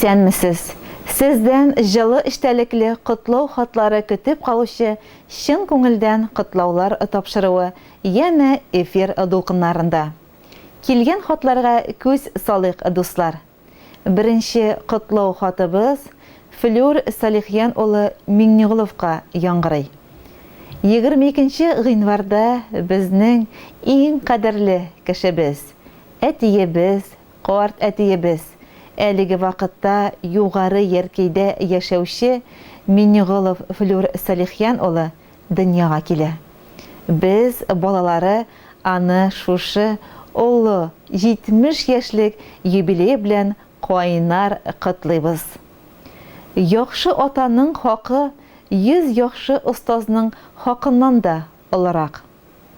Исәнмесез? Сездән җылы эчтәлекле котлау хатлары көтеп калучы чын күңелдән котлаулар тапшыруы яңа эфир дулкыннарында. Килгән хатларга күз салыйк, дуслар. Беренче котлау хатыбыз Флюр Салихьян улы Миңнегуловка яңгырый. 22 гыйнварда безнең иң кадерле кешебез, әтиебез, карт әтиебез, әлеге вакытта югары яркейдә яшәүче Миңнегулов Флюр Салихьян улы дөньяга килә. Без балалары аны шушы улы 70 яшьлек юбилей белән кайнар котлыйбыз. Яхшы атаның хакы 100 яхшы остазның хакыннан да олырак.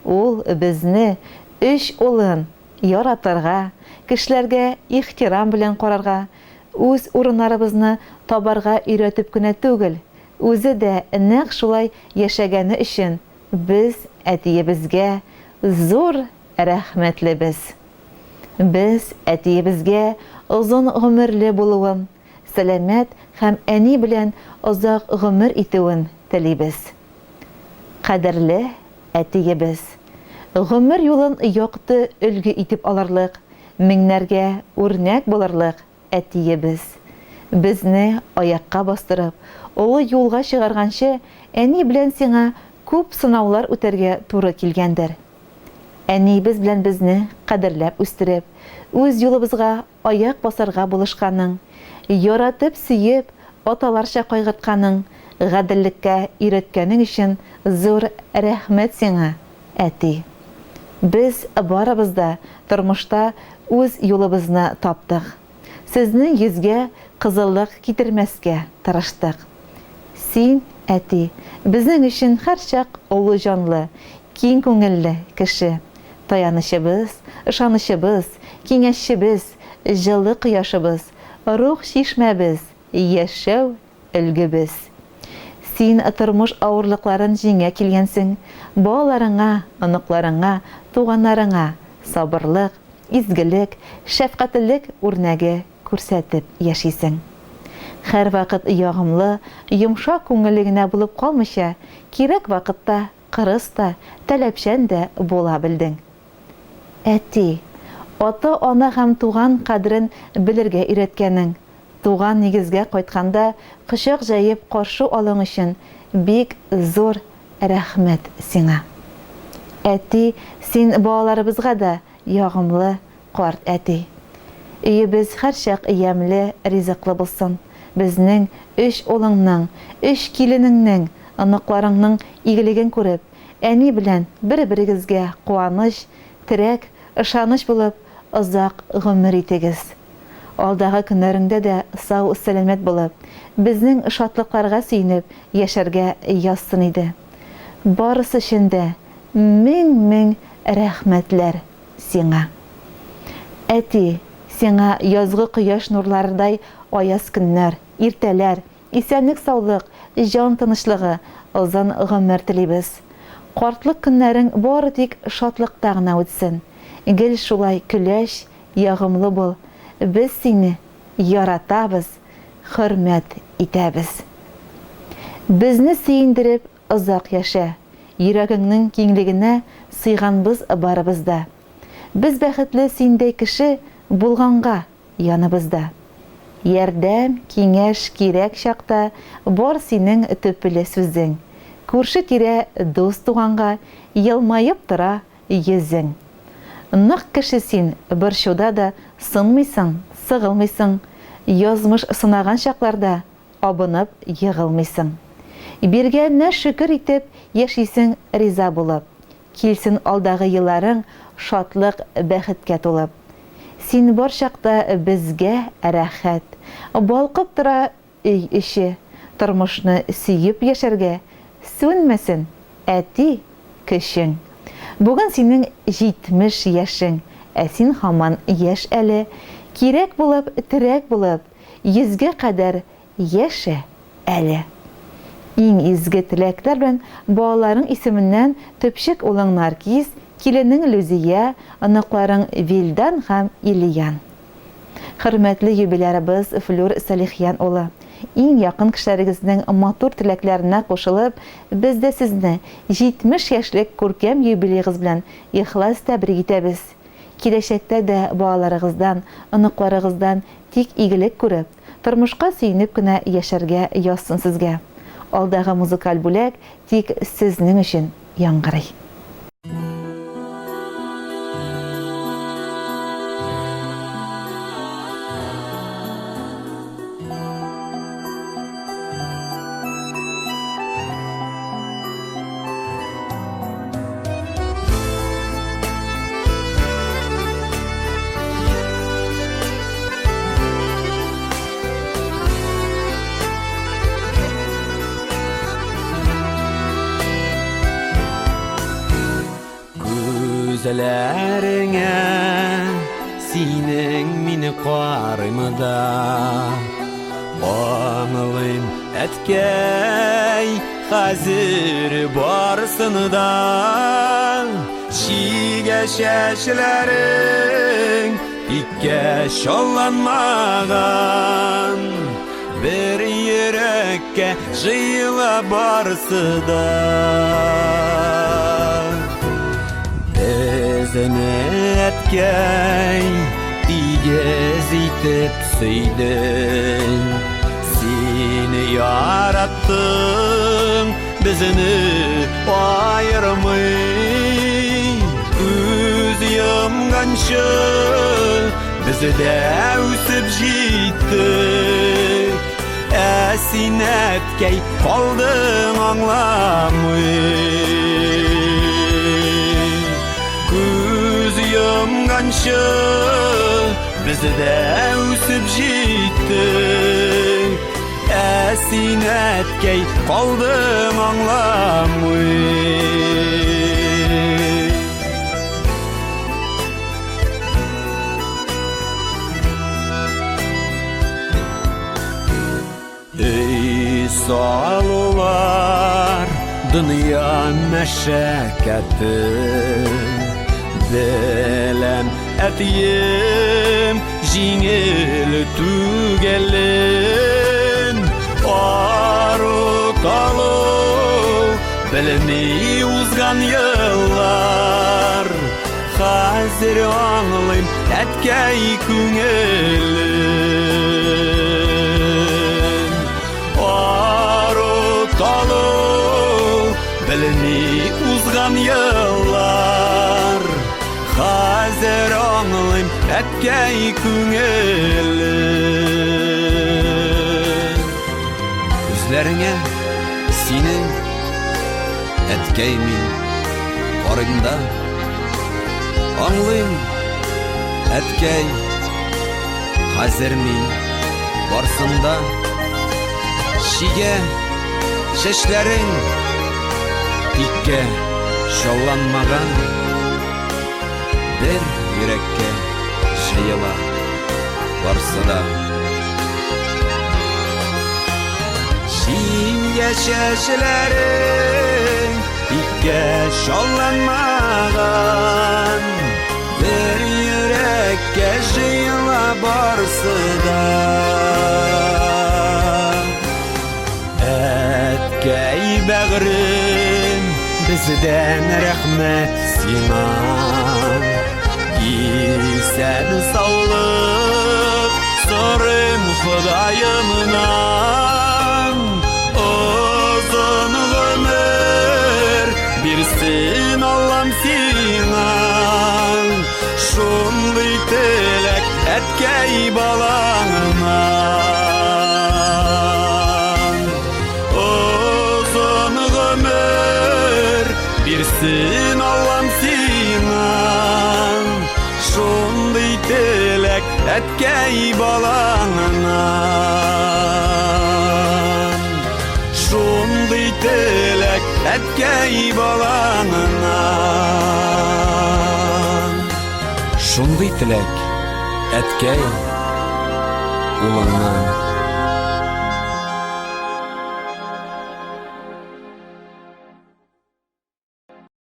Ул безне 3 улын яратырга, кешеләргә ихтирам белән карарга, үз урыннарыбызны табарга өйрәтеп кенә түгел, үзе дә нәкъ шулай яшәгәне өчен без әтиебезгә зур рәхмәтлебез. Без әтиебезгә озын гомерле булуын, сәламәт һәм әни белән озак гомер итүен телибез. Кадерле әтиебез, гомер юлын якты өлге итеп алырлык, меңнәргә үрнәк булырлык әтиебез. Безне аякка бастырып, олы юлга чыгарганчы әни белән сиңа күп сынаулар үтәргә туры килгәндер. Әнибез белән безне кадерләп үстереп, үз юлыбызга аяк басарга булышканың, яратып сөеп, аталарча кайгыртканың, гаделлеккә өйрәткәнең өчен зур рәхмәт сиңа, әти. Без барыбыз да тормышта үз юлыбызны таптык. Сезнең йөзгә кызыллык китермәскә тырыштык. Син, әти, безнең өчен һәрчак олы җанлы, киң күңелле кеше. Таянышыбыз, ышанышыбыз, киңәшчебез, җылы кояшыбыз, рух шишмәбез, яшәү өлгебез. Син тормыш авырлыкларын җиңә килгәнсең, балаларыңа, оныкларыңа, туганнарыңа сабырлык, изгелек, шәфкатьлек үрнәге күрсәтеп яшисең. Һәр вакыт ягымлы, йомшак күңелле генә булып калмыйча, кирәк вакытта кырыс та, таләпчән дә була белдең. Әти, ата-ана һәм туган кадерен белергә өйрәткәнең, туган нигезгә кайтканда кочак җәеп каршы алың өчен бик зур рәхмәт сиңа. Әти, син балаларыбызга да ягымлы карт әти. Өебез һәрчак ямьле, ризыклы булсын. Безнең 3 улыңның, 3 киленеңнең, оныкларыңның игелеген күреп, әни белән бер-берегезгә куаныч, терәк, ышаныч булып, озак гомер итегез. Алдагы көннәреңдә дә сау-сәламәт булып, безнең шатлыкларга сөенеп яшәргә язсын иде. Барысы өчен дә мең рәхмәтләр сиңа. Әти, сиңа язгы кояш нурларыдай аяз көннәр, иртәләр, исәнлек саулык, җан тынычлыгы, озын гомер телибез. Картлык көннәрең бары тик шатлыкта гына үтсен. Гел шулай көләч, ягымлы бул. Без сине яратабыз, хөрмәт итәбез. Безне сөендереп озак яшә. Йөрәгеңнең киңлегенә сыйганбыз барыбызда. Без бәхетле синдәй кеше булганга яныбызда. Ярдәм, киңәш кирәк чакта бар синең төпле сүзең. Күрше-тирә дус туганга елмаеп тора йөзең. Нык кеше син, борчуда да сынмыйсың, сыгылмыйсың. Язмыш сынаган чакларда абынып егылмыйсың. Биргәненә шөкер итеп яшисең риза булып. Килсен алдагы елларың шатлык, бәхеткә тулып. Син бар чакта безгә рәхәт. Балкып тора өй эче, тормышны сөеп яшәргә сүнмәсен, әти көчең. Бүген синең 70 яшең, ә син һаман яшь әле, кирәк булып, терәк булып, 100гә кадәр яшә әле. Иң изге теләкләр белән балаларың исеменнән төпчек улың Наркис, киленең Люзия, оныкларың Вилдан һәм Ильян. Хөрмәтле юбилярыбыз Флюр Салихиян улы. Иң якын кешеләрегезнең матур теләкләренә кушылып, без дә сезне 70 яшьлек күркәм юбилейгыз белән ихлас тәбрик итәбез. Киләчәктә дә балаларыгыздан, оныкларыгыздан тик игелек күреп, тормышка сөенеп кенә яшәргә язсын сезгә. Алдагы музыкаль бүләк тик сезнең өчен яңгырый. Gözlərіңə синең мине қарымыда Аңылым әткәй хәзір барсыныда Шиге шәшләрің иккә шалланмаған Бір йөрәккә жыйыла барсыда Безне әткәй тигез итеп сөйдең Сине яраттың, безне айырмый Күз йомганчы бездә үсеп җиттек Ә син әткәй калдың аңламый Күз йомганчы бездә үсеп җиттек Ә син әткәй калдың аңламый Ey салулар дөнья мәшәкате Беләм әтием җиңел түгелен Арыталу белми узган еллар Хәзер аңлыйм әткәй күңелен Арыталу белми узган еллар Хәзер аңлыйм әткәй күңелен Күзләреңә синең әткәй мин карыймда Аңлыйм әткәй хәзер мин барсында Шигә шәшләрең иккә шалланмаган Бір йөрәккә җыела барсыда Сиңә шәшләрең иккә шалланмаган Бір йөрәккә җыела барсыда Әткәй бәгърем бездән рәхмәт сиңа Исән саулык сорыйм Ходаемнан Озын гомер бирсен Аллам сиңа Шундый теләк әткәй балаңнан Озын гомер бирсен Аллам сиңа Шундый теләк әткәй балаңнан Шундый теләк әткәй балаңнан Шундый теләк әткәй улыңнан